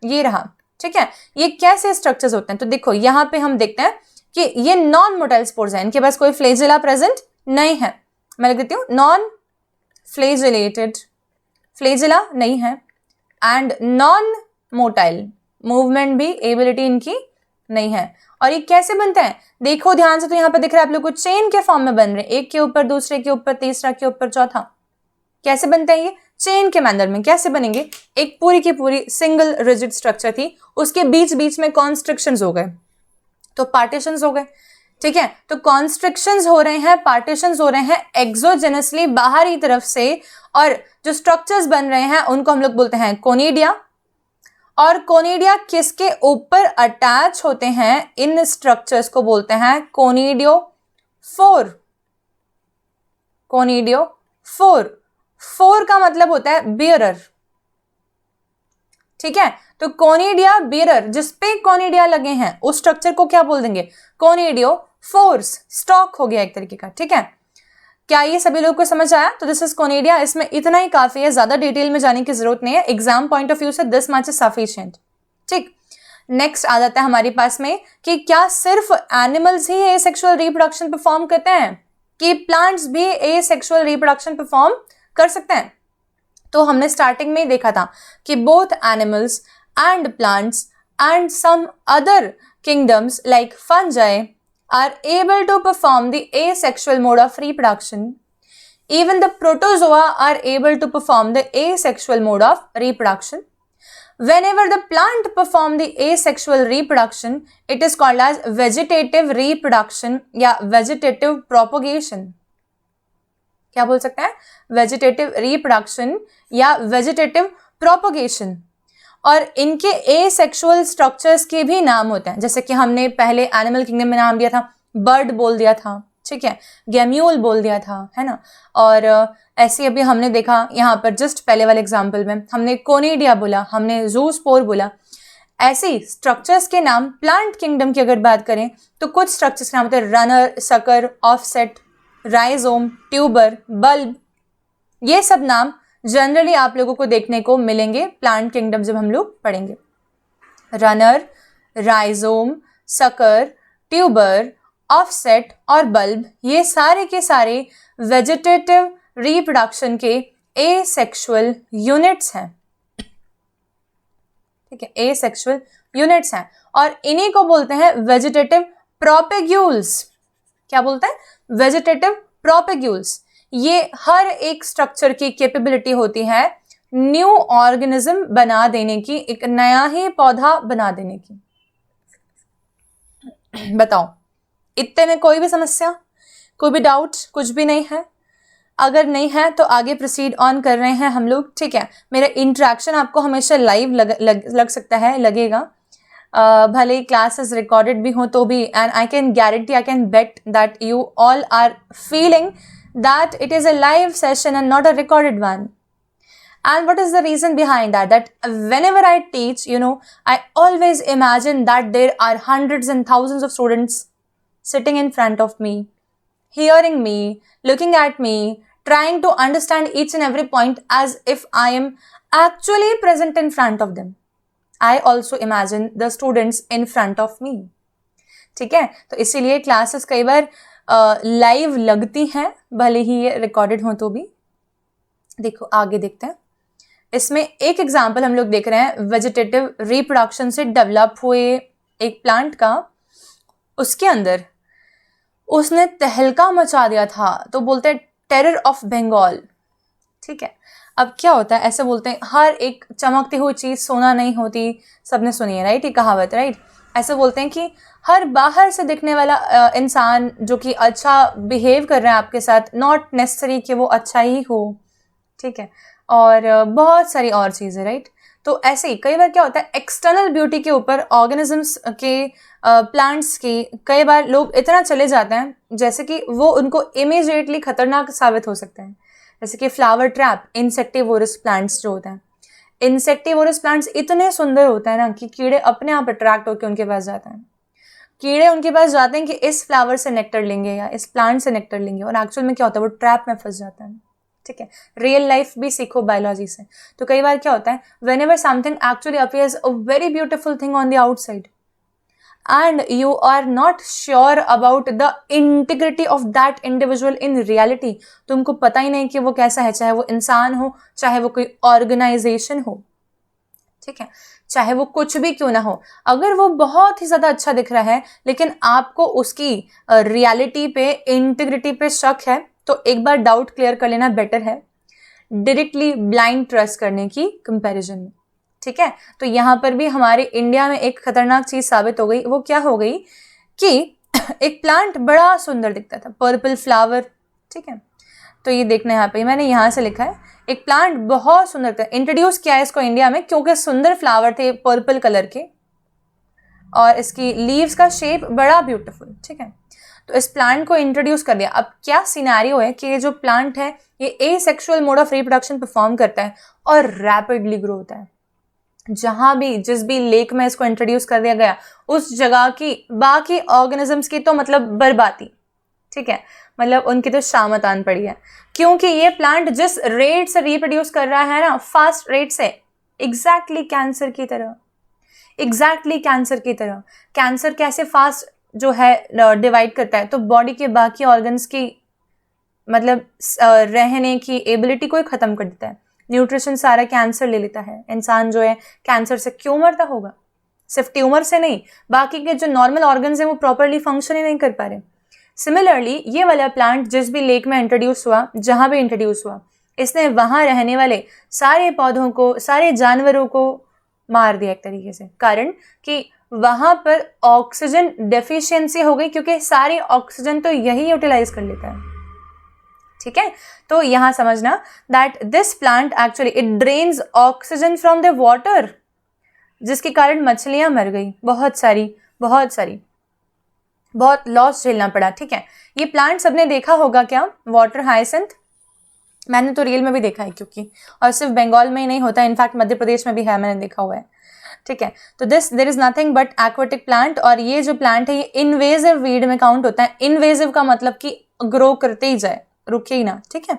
ये रहा, ठीक है। ये कैसे स्ट्रक्चर्स होते हैं, तो देखो यहाँ पे हम देखते हैं कि ये नॉन मोटाइल स्पोर्स हैं, इनके पास कोई फ्लेजिला प्रेजेंट नहीं है। मैं लिख देती हूँ नॉन फ्लेजिलेटेड, फ्लेजिला नहीं है, एंड नॉन मोटाइल, मूवमेंट भी एबिलिटी इनकी नहीं है। और ये कैसे बनते हैं, देखो ध्यान से, तो यहाँ पर दिख रहा है आप लोग को चेन के फॉर्म में बन रहे हैं, एक के ऊपर दूसरे के ऊपर तीसरा के ऊपर चौथा। कैसे बनते हैं ये, चेन के मैनर में। कैसे बनेंगे, एक पूरी की पूरी सिंगल रिजिड स्ट्रक्चर थी, उसके बीच बीच में कॉन्स्ट्रिक्शंस हो गए, तो पार्टीशंस हो गए, ठीक है। तो कॉन्स्ट्रिक्शंस हो रहे हैं, पार्टीशंस हो रहे हैं एक्सोजेनसली बाहरी तरफ से, और जो स्ट्रक्चर्स बन रहे हैं उनको हम लोग बोलते हैं कोनिडिया। और कोनिडिया किसके ऊपर अटैच होते हैं, इन स्ट्रक्चर्स को बोलते हैं कोनिडियोफोर। कोनिडियोफोर, फोर का मतलब होता है बियरर, ठीक है। तो कोनिडिया बियरर, जिसपे कोनिडिया लगे हैं उस स्ट्रक्चर को क्या बोल देंगे, कोनिडियोफोर्स, स्टॉक हो गया एक तरीके का, ठीक है। क्या ये सभी लोगों को समझ आया, तो दिस इज कोनिडिया, इसमें इतना ही काफी है, ज्यादा डिटेल में जाने की जरूरत नहीं है, एग्जाम पॉइंट ऑफ व्यू से 10 मार्क्स सफिशिएंट, ठीक। नेक्स्ट आ जाता है हमारे पास में कि क्या सिर्फ एनिमल्स ही एसेक्सुअल रिप्रोडक्शन परफॉर्म करते हैं, कि प्लांट्स भी एसेक्सुअल रिप्रोडक्शन परफॉर्म कर सकते हैं। तो हमने स्टार्टिंग में देखा था कि both animals and plants and some other kingdoms like fungi are able to perform the asexual mode of reproduction. Even the protozoa are able to perform the asexual mode of reproduction. Whenever the plant perform the asexual reproduction, it is called as vegetative reproduction या vegetative propagation. क्या बोल सकते हैं, vegetative reproduction या vegetative propagation. और इनके asexual structures के भी नाम होते हैं, जैसे कि हमने पहले एनिमल किंगडम में नाम दिया था, बर्ड बोल दिया था, ठीक है, गैम्यूल बोल दिया था, है ना। और ऐसे अभी हमने देखा यहाँ पर जस्ट पहले वाले एग्जाम्पल में हमने कोनिडिया बोला, हमने जूस्पोर बोला। ऐसे स्ट्रक्चर्स के नाम प्लांट किंगडम की अगर बात करें तो कुछ स्ट्रक्चर्स के नाम होते हैं runner, sucker, offset, rhizome, tuber, bulb. ये सब नाम जनरली आप लोगों को देखने को मिलेंगे प्लांट किंगडम जब हम लोग पढ़ेंगे। Runner, rhizome, sucker, tuber, offset और बल्ब, ये सारे के सारे वेजिटेटिव रिप्रोडक्शन के एसेक्सुअल यूनिट्स हैं, ठीक है, एसेक्सुअल यूनिट्स हैं। और इन्हीं को बोलते हैं वेजिटेटिव प्रोपेग्यूल्स। क्या बोलते हैं, वेजिटेटिव प्रोपेग्यूल्स। ये हर एक स्ट्रक्चर की कैपेबिलिटी होती है न्यू ऑर्गेनिज्म बना देने की, एक नया ही पौधा बना देने की। बताओ, इतने में कोई भी समस्या, कोई भी डाउट, कुछ भी नहीं है? अगर नहीं है तो आगे प्रोसीड ऑन कर रहे हैं हम लोग, ठीक है। मेरा इंटरेक्शन आपको हमेशा लाइव लग सकता है, लगेगा, भले ही क्लासेस रिकॉर्डेड भी हो तो भी, and I can guarantee, I can bet that you all are feeling that it is a live session and not a recorded one. And what is the reason behind that? That whenever I teach, I always imagine that there are hundreds and thousands of students sitting in front of me, hearing me, looking at me, trying to understand each and every point as if I am actually present in front of them. I also imagine the students in front of me. ठीक है, तो इसीलिए classes कई बार live लगती हैं, भले ही ये recorded हो तो भी। देखो आगे देखते हैं, इसमें एक एग्जाम्पल हम लोग देख रहे हैं वेजिटेटिव रिप्रोडक्शन से डेवलप हुए एक प्लांट का। उसके अंदर उसने तहलका मचा दिया था, तो बोलते हैं टेरर ऑफ बंगाल, ठीक है। अब क्या होता है, ऐसे बोलते हैं हर एक चमकती हुई चीज़ सोना नहीं होती, सबने सुनी है राइट, ये कहावत, राइट। ऐसे बोलते हैं कि हर बाहर से दिखने वाला इंसान जो कि अच्छा बिहेव कर रहा है आपके साथ, नॉट नेसेसरी कि वो अच्छा ही हो, ठीक है। और बहुत सारी और चीज़ें, राइट। तो ऐसे ही कई बार क्या होता है, एक्सटर्नल ब्यूटी के ऊपर ऑर्गेनिजम्स के, प्लांट्स की, कई बार लोग इतना चले जाते हैं जैसे कि वो उनको इमीडिएटली खतरनाक साबित हो सकते हैं। जैसे कि फ्लावर ट्रैप, इंसेक्टिवोरस प्लांट्स जो होते हैं, इंसेक्टिवोरस प्लांट्स इतने सुंदर होते हैं ना कि कीड़े अपने आप अट्रैक्ट होकर उनके पास जाते हैं। कीड़े उनके पास जाते हैं कि इस फ्लावर से नेक्टर लेंगे या इस प्लांट से नेक्टर लेंगे, और एक्चुअल में क्या होता है, वो ट्रैप में फंस जाता है। ठीक है, रियल लाइफ भी सीखो बायोलॉजी से। तो कई बार क्या होता है, when ever something actually appears a very beautiful thing on the outside and you are not sure about the integrity of that individual in reality, तुमको पता ही नहीं कि वो कैसा है, चाहे वो इंसान हो, चाहे वो कोई ऑर्गेनाइजेशन हो, ठीक है, चाहे वो कुछ भी क्यों ना हो, अगर वो बहुत ही ज्यादा अच्छा दिख रहा है लेकिन आपको उसकी रियलिटी पे, इंटीग्रिटी पे शक है, तो एक बार डाउट क्लियर कर लेना बेटर है डायरेक्टली ब्लाइंड ट्रस्ट करने की कंपैरिजन में। ठीक है, तो यहाँ पर भी हमारे इंडिया में एक खतरनाक चीज साबित हो गई। वो क्या हो गई कि एक प्लांट बड़ा सुंदर दिखता था, पर्पल फ्लावर। ठीक है, तो ये देखना यहाँ पे, मैंने यहाँ से लिखा है, एक प्लांट बहुत सुंदर था, इंट्रोड्यूस किया है इसको इंडिया में क्योंकि सुंदर फ्लावर थे पर्पल कलर के और इसकी लीव्स का शेप बड़ा ब्यूटीफुल। ठीक है, तो इस प्लांट को इंट्रोड्यूस कर दिया। अब क्या सिनेरियो है कि ये जो प्लांट है ये asexual mode of reproduction perform करता है और रैपिडली ग्रो होता है। जहां भी, जिस भी लेक में इसको इंट्रोड्यूस कर दिया गया, उस जगह की बाकी ऑर्गेनिजम्स की तो मतलब बर्बादी। ठीक है, मतलब उनकी तो शामतान पड़ी है, क्योंकि ये प्लांट जिस रेट से रिप्रोड्यूस कर रहा है ना, फास्ट रेट से, एग्जैक्टली कैंसर की तरह, एग्जैक्टली कैंसर की तरह। कैंसर कैसे फास्ट जो है डिवाइड करता है, तो बॉडी के बाकी ऑर्गन्स की मतलब रहने की एबिलिटी को ही खत्म कर देता है। न्यूट्रिशन सारा कैंसर ले लेता है। इंसान जो है कैंसर से क्यों मरता होगा? सिर्फ ट्यूमर से नहीं, बाकी के जो नॉर्मल ऑर्गन्स हैं वो प्रॉपरली फंक्शन ही नहीं कर पा रहे। सिमिलरली ये वाला प्लांट जिस भी लेक में इंट्रोड्यूस हुआ, जहां भी इंट्रोड्यूस हुआ, इसने वहां रहने वाले सारे पौधों को, सारे जानवरों को मार दिया एक तरीके से। कारण कि वहां पर ऑक्सीजन डेफिशिएंसी हो गई, क्योंकि सारी ऑक्सीजन तो यही यूटिलाइज कर लेता है। ठीक है, तो यहां समझना that this plant actually it drains oxygen from the water, जिसके कारण मछलियां मर गई, बहुत सारी बहुत लॉस झेलना पड़ा। ठीक है, ये प्लांट सबने देखा होगा क्या? वाटर हाइसेंथ, मैंने तो रियल में भी देखा है, क्योंकि और सिर्फ बंगाल में ही नहीं होता, इनफैक्ट मध्य प्रदेश में भी है, मैंने देखा हुआ है। ठीक है, तो there is nothing but aquatic plant, और ये जो प्लांट है ये इन्वेजिव वीड में काउंट होता है। इन्वेजिव का मतलब कि ग्रो करते ही जाए, रुके ही ना। ठीक है,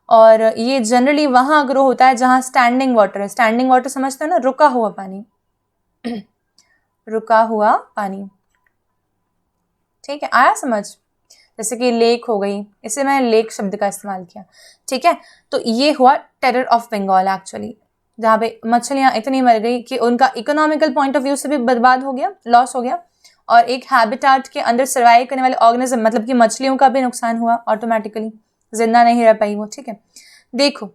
और ये जनरली वहां ग्रो होता है जहां स्टैंडिंग वाटर है। स्टैंडिंग वाटर समझते हो ना, रुका हुआ पानी रुका हुआ पानी। ठीक है, आया समझ? जैसे कि लेक हो गई, इसे मैंने लेक शब्द का इस्तेमाल किया। ठीक है, तो ये हुआ टेरर ऑफ बंगाल एक्चुअली, जहाँ पे मछलियां इतनी मर गई कि उनका इकोनॉमिकल पॉइंट ऑफ व्यू से भी बर्बाद हो गया, लॉस हो गया, और एक हैबिटेट के अंदर सर्वाइव करने वाले ऑर्गेनिज्म, मतलब कि मछलियों का भी नुकसान हुआ, ऑटोमेटिकली जिंदा नहीं रह पाई वो। ठीक है, देखो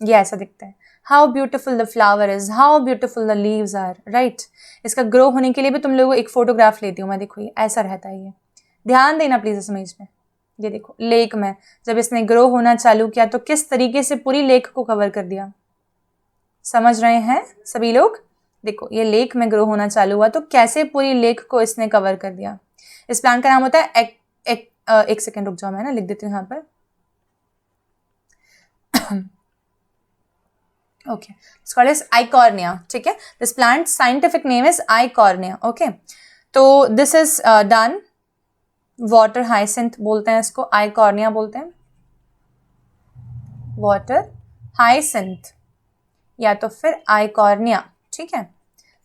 ये ऐसा दिखता है। How beautiful the flower is, how beautiful the leaves are, right. इसका ग्रो होने के लिए भी तुम लोगों को एक फोटोग्राफ लेती हूँ मैं, देखो ये ऐसा रहता है। ये ध्यान देना प्लीज इस इमेज में। ये देखो लेक में जब इसने ग्रो होना चालू किया तो किस तरीके से पूरी लेक को कवर कर दिया। समझ रहे हैं सभी लोग? देखो ये लेक में ग्रो होना चालू हुआ तो कैसे पूरी लेक को इसने कवर कर दिया। इस प्लांट का नाम होता है एक सेकेंड रुक जाओ, मैं ना लिख देती हूँ यहाँ पर। Okay, it's called as Eichhornia. ठीक है, this plant scientific name is Eichhornia. Okay, तो this is done, water hyacinth बोलते हैं इसको, आइकॉर्निया बोलते हैं, वाटर हाइसेंथ या तो फिर आइकॉर्निया। ठीक है,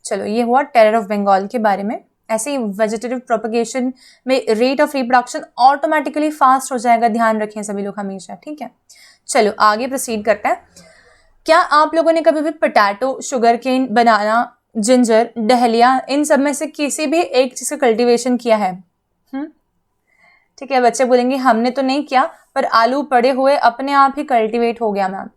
चलो ये हुआ टेरर ऑफ बंगाल के बारे में। ऐसे ही वेजिटेटिव प्रोपगेशन में rate of reproduction automatically fast हो जाएगा, ध्यान रखें सभी लोग हमेशा। ठीक है, चलो आगे प्रोसीड करते हैं। क्या आप लोगों ने कभी भी पोटैटो, शुगर केन, बनाना, जिंजर, डहलिया, इन सब में से किसी भी एक चीज का कल्टीवेशन किया है? ठीक है, बच्चे बोलेंगे हमने तो नहीं किया, पर आलू पड़े हुए अपने आप ही कल्टीवेट हो गया मैम।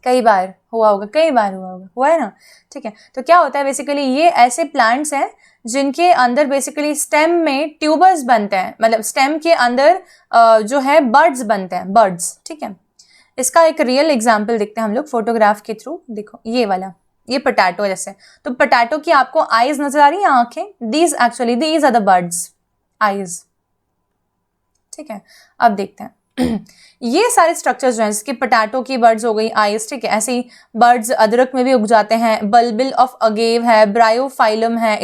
कई बार हुआ होगा, कई बार हुआ होगा, हुआ है ना। ठीक है, तो क्या होता है बेसिकली, ये ऐसे प्लांट्स हैं जिनके अंदर बेसिकली स्टेम में ट्यूबर्स बनते हैं, मतलब स्टेम के अंदर जो है बर्ड्स बनते हैं, बर्ड्स। ठीक है, इसका एक रियल एग्जाम्पल देखते हैं हम लोग फोटोग्राफ के थ्रू। देखो ये वाला, ये पोटैटो जैसे, तो पोटैटो की आपको आईज नजर आ रही है, आंखें, these are the birds eyes. ठीक है, अब देखते हैं ये सारे स्ट्रक्चर्स जो हैं, जैसे कि पोटैटो की बर्ड्स हो गई आइस, ठीक है, ऐसे ही बर्ड्स अदरक में भी उग जाते हैं, बल्बिल ऑफ अगेव है, ब्रायोफाइलम है,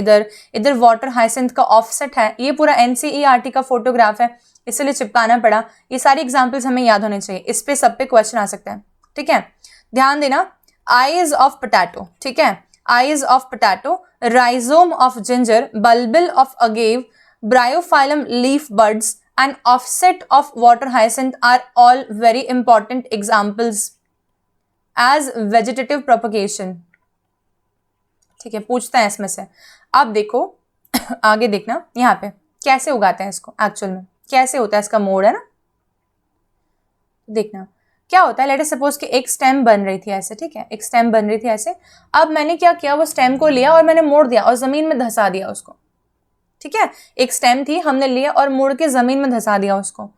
इधर वाटर हाइसिंथ का ऑफसेट है। ये पूरा एनसीईआरटी का फोटोग्राफ है, इसलिए चिपकाना पड़ा। ये सारी एग्जाम्पल्स हमें याद होने चाहिए, इस पे सब पे क्वेश्चन आ सकता है, ठीक है। ध्यान देना, आइज ऑफ पोटैटो, ठीक है, eyes of potato, rhizome of ginger, bulbil of agave, Bryophyllum leaf birds and offset of water hyacinth are all very important examples as vegetative propagation। ठीक है, पूछता है इसमें से। अब देखो आगे देखना, यहाँ पे कैसे उगाते हैं इसको, एक्चुअल में कैसे होता है इसका मोड, है ना। देखना क्या होता है, लेट अस सपोज कि एक स्टेम बन रही थी ऐसे, ठीक है, एक स्टेम बन रही थी ऐसे। अब मैंने क्या किया, वो स्टेम को लिया और मैंने मोड़ दिया और जमीन में धंसा दिया उसको, ठीक है। एक स्टेम थी, हमने लिया और मोड़ के जमीन में धंसा दिया उसको।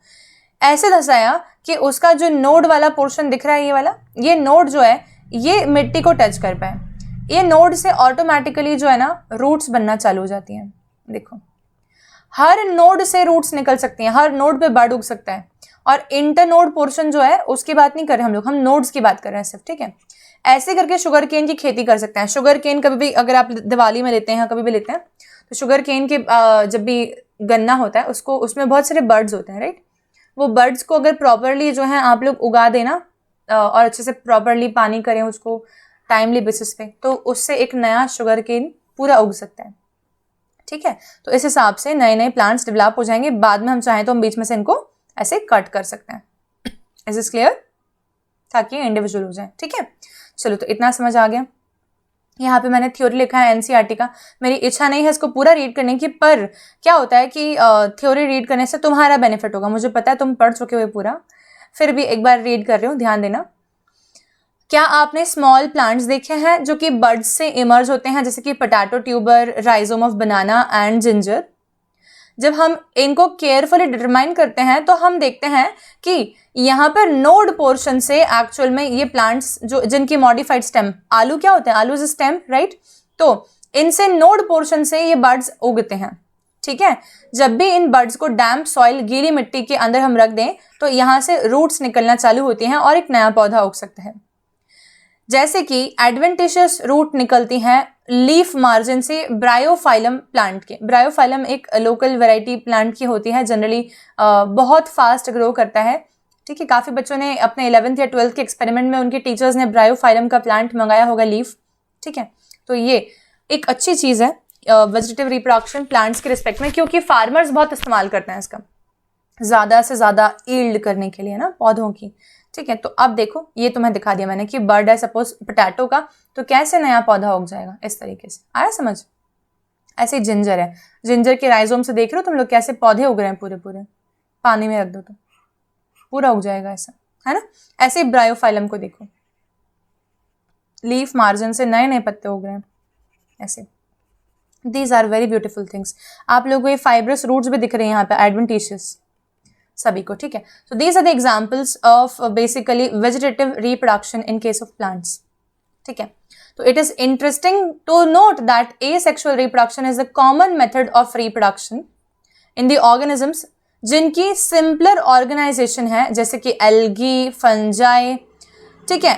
ऐसे धंसाया कि उसका जो नोड वाला पोर्शन दिख रहा है, ये वाला, ये नोड जो है ये मिट्टी को टच कर पाए। ये नोड से ऑटोमेटिकली जो है ना रूट्स बनना चालू हो जाती हैं। देखो, हर नोड से रूट्स निकल सकती हैं, हर नोड पे बर्ड उग सकता है। और इंटर नोड पोर्शन जो है उसकी बात नहीं कर रहे हम नोड्स की बात कर रहे हैं सिर्फ, ठीक है। ऐसे करके शुगर केन की खेती कर सकते हैं। शुगर केन कभी भी अगर आप दिवाली में लेते हैं, कभी भी लेते हैं, तो शुगर केन के जब भी गन्ना होता है उसको, उसमें बहुत सारे बर्ड्स होते हैं, राइट। वो बर्ड्स को अगर प्रॉपरली जो है आप लोग उगा देना और अच्छे से प्रॉपरली पानी करें उसको टाइमली बेसिस पे, तो उससे एक नया शुगर केन पूरा उग सकता है, ठीक है। तो इस हिसाब से नए नए प्लांट्स डेवलप हो जाएंगे। बाद में हम चाहें तो हम बीच में से इनको ऐसे कट कर सकते हैं। इज दिस क्लियर, ताकि इंडिविजुअल हो जाए, ठीक है। चलो, तो इतना समझ आ गया। यहाँ पे मैंने थ्योरी लिखा है एनसीईआरटी का। मेरी इच्छा नहीं है इसको पूरा रीड करने की, पर क्या होता है कि थ्योरी रीड करने से तुम्हारा बेनिफिट होगा। मुझे पता है तुम पढ़ चुके हो पूरा, फिर भी एक बार रीड कर रहे हो, ध्यान देना। क्या आपने स्मॉल प्लांट्स देखे हैं जो कि बर्ड्स से इमर्ज होते हैं, जैसे कि potato tuber, rhizome of banana and ginger. जब हम इनको केयरफुली डिटरमाइन करते हैं तो हम देखते हैं कि यहाँ पर नोड पोर्शन से एक्चुअल में ये प्लांट्स जो जिनकी मॉडिफाइड स्टेम, आलू क्या होते हैं, आलू इज स्टेम, राइट। तो इनसे नोड पोर्शन से ये बर्ड्स उगते हैं, ठीक है। जब भी इन बर्ड्स को डैम्प सॉइल, गीली मिट्टी के अंदर हम रख दें तो यहाँ से रूट्स निकलना चालू होती हैं और एक नया पौधा उग सकता है। जैसे कि एडवेंटिशियस रूट निकलती हैं लीफ मार्जिन से ब्रायोफाइलम प्लांट के। ब्रायोफाइलम एक लोकल वैरायटी प्लांट की होती है, जनरली बहुत फास्ट ग्रो करता है, ठीक है। काफ़ी बच्चों ने अपने 11th या 12th के एक्सपेरिमेंट में उनके टीचर्स ने ब्रायोफाइलम का प्लांट मंगाया होगा, लीफ, ठीक है। तो ये एक अच्छी चीज़ है वेजिटेटिव रिप्रोडक्शन प्लांट्स के रिस्पेक्ट में, क्योंकि फार्मर्स बहुत इस्तेमाल करते हैं इसका ज़्यादा से ज़्यादा ईल्ड करने के लिए ना पौधों की, ठीक है। तो अब देखो, ये तुम्हें दिखा दिया मैंने कि बर्ड है सपोज पोटैटो का, तो कैसे नया पौधा उग जाएगा, इस तरीके से। आया समझ। ऐसे जिंजर है, जिंजर के राइजोम से देख रहे हो तुम लोग कैसे पौधे उग रहे हैं, पूरे पूरे पानी में रख दो तो पूरा उग जाएगा, ऐसा है ना। ऐसे ही ब्रायोफाइलम को देखो, लीफ मार्जिन से नए नए पत्ते उग रहे हैं ऐसे। These are very beautiful things. आप लोगों को ये फाइब्रस रूट्स भी दिख रहे हैं यहाँ पे, एडवेंटिशियस सभी को, ठीक है। So these are the examples of basically vegetative reproduction in case of plants, ठीक है। तो it is interesting to note that asexual reproduction is the common method of reproduction in the organisms जिनकी simpler organisation है, जैसे कि algae, fungi, ठीक है,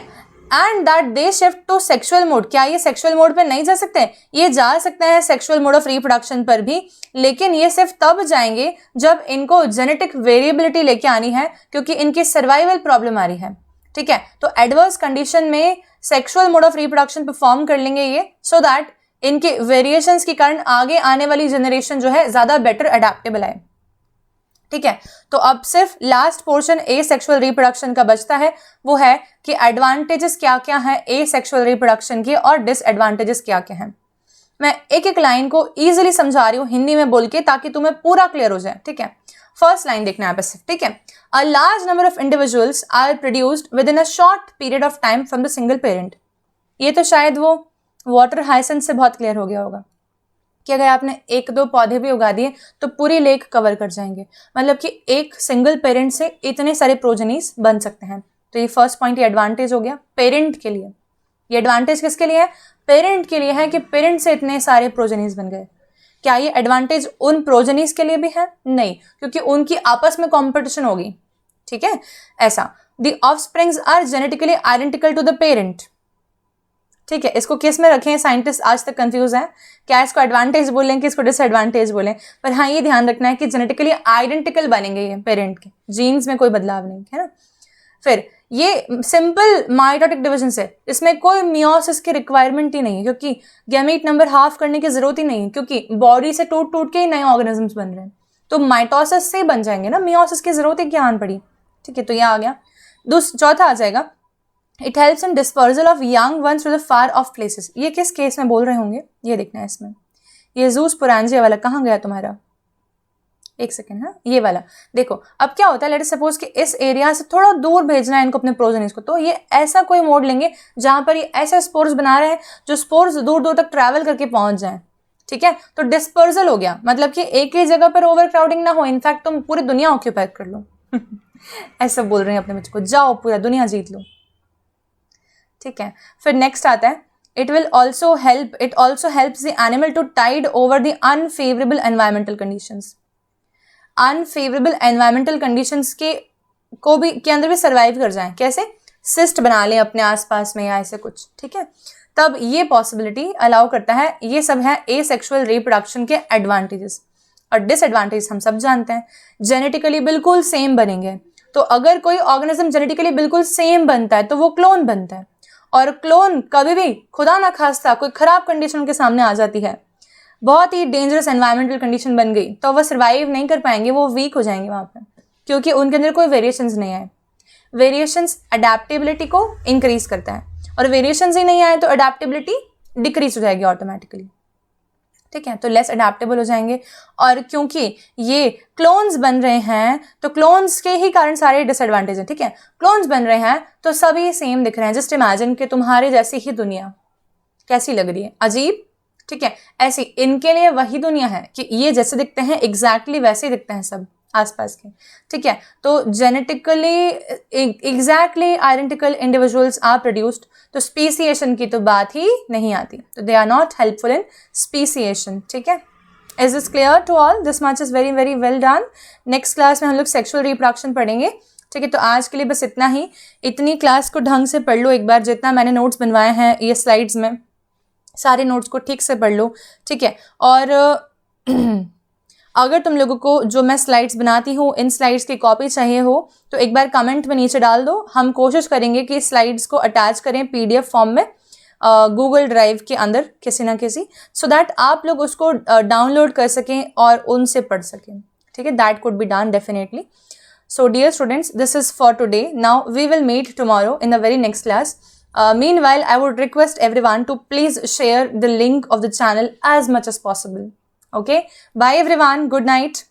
and that they shift to sexual mode. क्या ये सेक्सुअल मोड पे नहीं जा सकते? ये जा सकते हैं सेक्सुअल मोड ऑफ रिप्रोडक्शन पर भी, लेकिन ये सिर्फ तब जाएंगे जब इनको जेनेटिक वेरिएबिलिटी लेके आनी है, क्योंकि इनकी सर्वाइवल प्रॉब्लम आ रही है, ठीक है। तो एडवर्स कंडीशन में sexual mode of reproduction perform कर लेंगे ये, सो दैट इनके वेरिएशंस के कारण आगे आने वाली जनरेशन जो है ज्यादा बेटर अडेप्टेबल है, ठीक है। तो अब सिर्फ लास्ट पोर्शन ए सेक्सुअल रिप्रोडक्शन का बचता है, वो है कि एडवांटेजेस क्या क्या हैं ए सेक्सुअल रिप्रोडक्शन के और डिसएडवांटेजेस क्या क्या हैं। मैं एक एक लाइन को इजीली समझा रही हूँ हिंदी में बोल के, ताकि तुम्हें पूरा क्लियर हो जाए, ठीक है। फर्स्ट लाइन देखना है बस, ठीक है। A large number of individuals are produced within a short period of time from the single parent. ये तो शायद वो वाटर हाइसेंथ से बहुत क्लियर हो गया होगा कि अगर आपने एक दो पौधे भी उगा दिए तो पूरी लेक कवर कर जाएंगे, मतलब कि एक सिंगल पेरेंट से इतने सारे प्रोजेनीज बन सकते हैं। तो ये फर्स्ट पॉइंट, ये एडवांटेज हो गया पेरेंट के लिए। ये एडवांटेज किसके लिए है? पेरेंट के लिए है कि पेरेंट से इतने सारे प्रोजेनीज बन गए। क्या ये एडवांटेज उन प्रोजेनीज के लिए भी है? नहीं, क्योंकि उनकी आपस में कॉम्पिटिशन होगी, ठीक है, ऐसा। The offsprings are genetically identical to the parent, ठीक है। इसको किस में रखें, साइंटिस्ट आज तक कंफ्यूज है, क्या इसको एडवांटेज बोलें कि इसको डिसएडवांटेज बोलें, पर हाँ ये ध्यान रखना है कि जेनेटिकली आइडेंटिकल बनेंगे ये पेरेंट के, जीन्स में कोई बदलाव नहीं है ना। फिर ये सिंपल माइटोटिक डिवीजन से, इसमें कोई मियोसिस की रिक्वायरमेंट ही नहीं है, क्योंकि गैमीट नंबर हाफ करने की जरूरत ही नहीं है, क्योंकि बॉडी से टूट टूट के ही नए ऑर्गेनिजम्स बन रहे हैं, तो माइटोसिस से बन जाएंगे ना, मियोसिस की जरूरत ही क्या आन पड़ी, ठीक है। तो ये आ गया। चौथा आ जाएगा, it helps in dispersal of young ones to the far off places. ये किस केस में बोल रहे होंगे, ये देखना है इसमें, ये जूस पुरांजिया वाला कहाँ गया तुम्हारा, एक सेकेंड, हाँ ये वाला देखो। अब क्या होता है, लेट सपोज कि इस एरिया से थोड़ा दूर भेजना है इनको अपने प्रोजेनिस को, तो ये ऐसा कोई मोड लेंगे जहां पर ये ऐसे स्पोर्स बना रहे हैं जो स्पोर्स दूर दूर तक ट्रैवल करके पहुंच जाएं, ठीक है। तो डिस्पर्जल हो गया, मतलब कि एक ही जगह पर ओवर क्राउडिंग ना हो, इनफैक्ट तुम पूरी दुनिया ऑक्यूपाई कर लो ऐसा बोल रहे हैं अपने बच्चों को, जाओ पूरा दुनिया जीत लो, ठीक है। फिर नेक्स्ट आता है, it also helps the animal to tide over the unfavorable environmental conditions. Unfavourable environmental conditions के अंदर भी सर्वाइव कर जाएं, कैसे, सिस्ट बना लें अपने आसपास में या ऐसे कुछ, ठीक है। तब ये पॉसिबिलिटी अलाउ करता है। ये सब है एसेक्सुअल रिप्रोडक्शन के एडवांटेजेस। और डिसएडवांटेज हम सब जानते हैं, जेनेटिकली बिल्कुल सेम बनेंगे। तो अगर कोई ऑर्गेनिज्म जेनेटिकली बिल्कुल सेम बनता है तो वो क्लोन बनता है, और क्लोन कभी भी खुदा ना खास्ता कोई खराब कंडीशन उनके सामने आ जाती है, बहुत ही डेंजरस एनवायरमेंटल कंडीशन बन गई, तो वह सर्वाइव नहीं कर पाएंगे, वो वीक हो जाएंगे वहाँ पर, क्योंकि उनके अंदर कोई वेरिएशंस नहीं आए। वेरिएशंस अडेप्टेबिलिटी को इंक्रीज करता है, और वेरिएशंस ही नहीं आए तो अडेप्टेबिलिटी डिक्रीज हो जाएगी ऑटोमेटिकली, ठीक है। तो लेस अडेप्टेबल हो जाएंगे, और क्योंकि ये क्लोन्स बन रहे हैं तो क्लोन्स के ही कारण सारे डिसएडवांटेज हैं, ठीक है। क्लोन्स बन रहे हैं तो सभी सेम दिख रहे हैं। जस्ट इमेजिन कि तुम्हारे जैसी ही दुनिया कैसी लग रही है, अजीब, ठीक है। ऐसी इनके लिए वही दुनिया है कि ये जैसे दिखते हैं एग्जैक्टली वैसे ही दिखते हैं सब आसपास के, ठीक है। तो genetically exactly identical individuals are produced, तो स्पीसिएशन की तो बात ही नहीं आती, तो they are not helpful in speciation, ठीक है। Is this clear to all? This much is very very well done. Next class में हम लोग सेक्सुअल रिप्रोडक्शन पढ़ेंगे, ठीक है। तो आज के लिए बस इतना ही। इतनी क्लास को ढंग से पढ़ लो एक बार, जितना मैंने नोट्स बनवाए हैं ये स्लाइड्स में, सारे नोट्स को ठीक से पढ़ लो, ठीक है। और अगर तुम लोगों को जो मैं स्लाइड्स बनाती हूँ इन स्लाइड्स की कॉपी चाहिए हो तो एक बार कमेंट में नीचे डाल दो। हम कोशिश करेंगे कि स्लाइड्स को अटैच करें पीडीएफ फॉर्म में गूगल ड्राइव के अंदर किसी ना किसी, सो दैट आप लोग उसको डाउनलोड कर सकें और उनसे पढ़ सकें, ठीक है। That could be done definitely. So dear students, this is for today. Now we will meet tomorrow in the very next class. Meanwhile, I would request everyone to please share the link of the channel as much as possible. Okay? Bye everyone. Good night.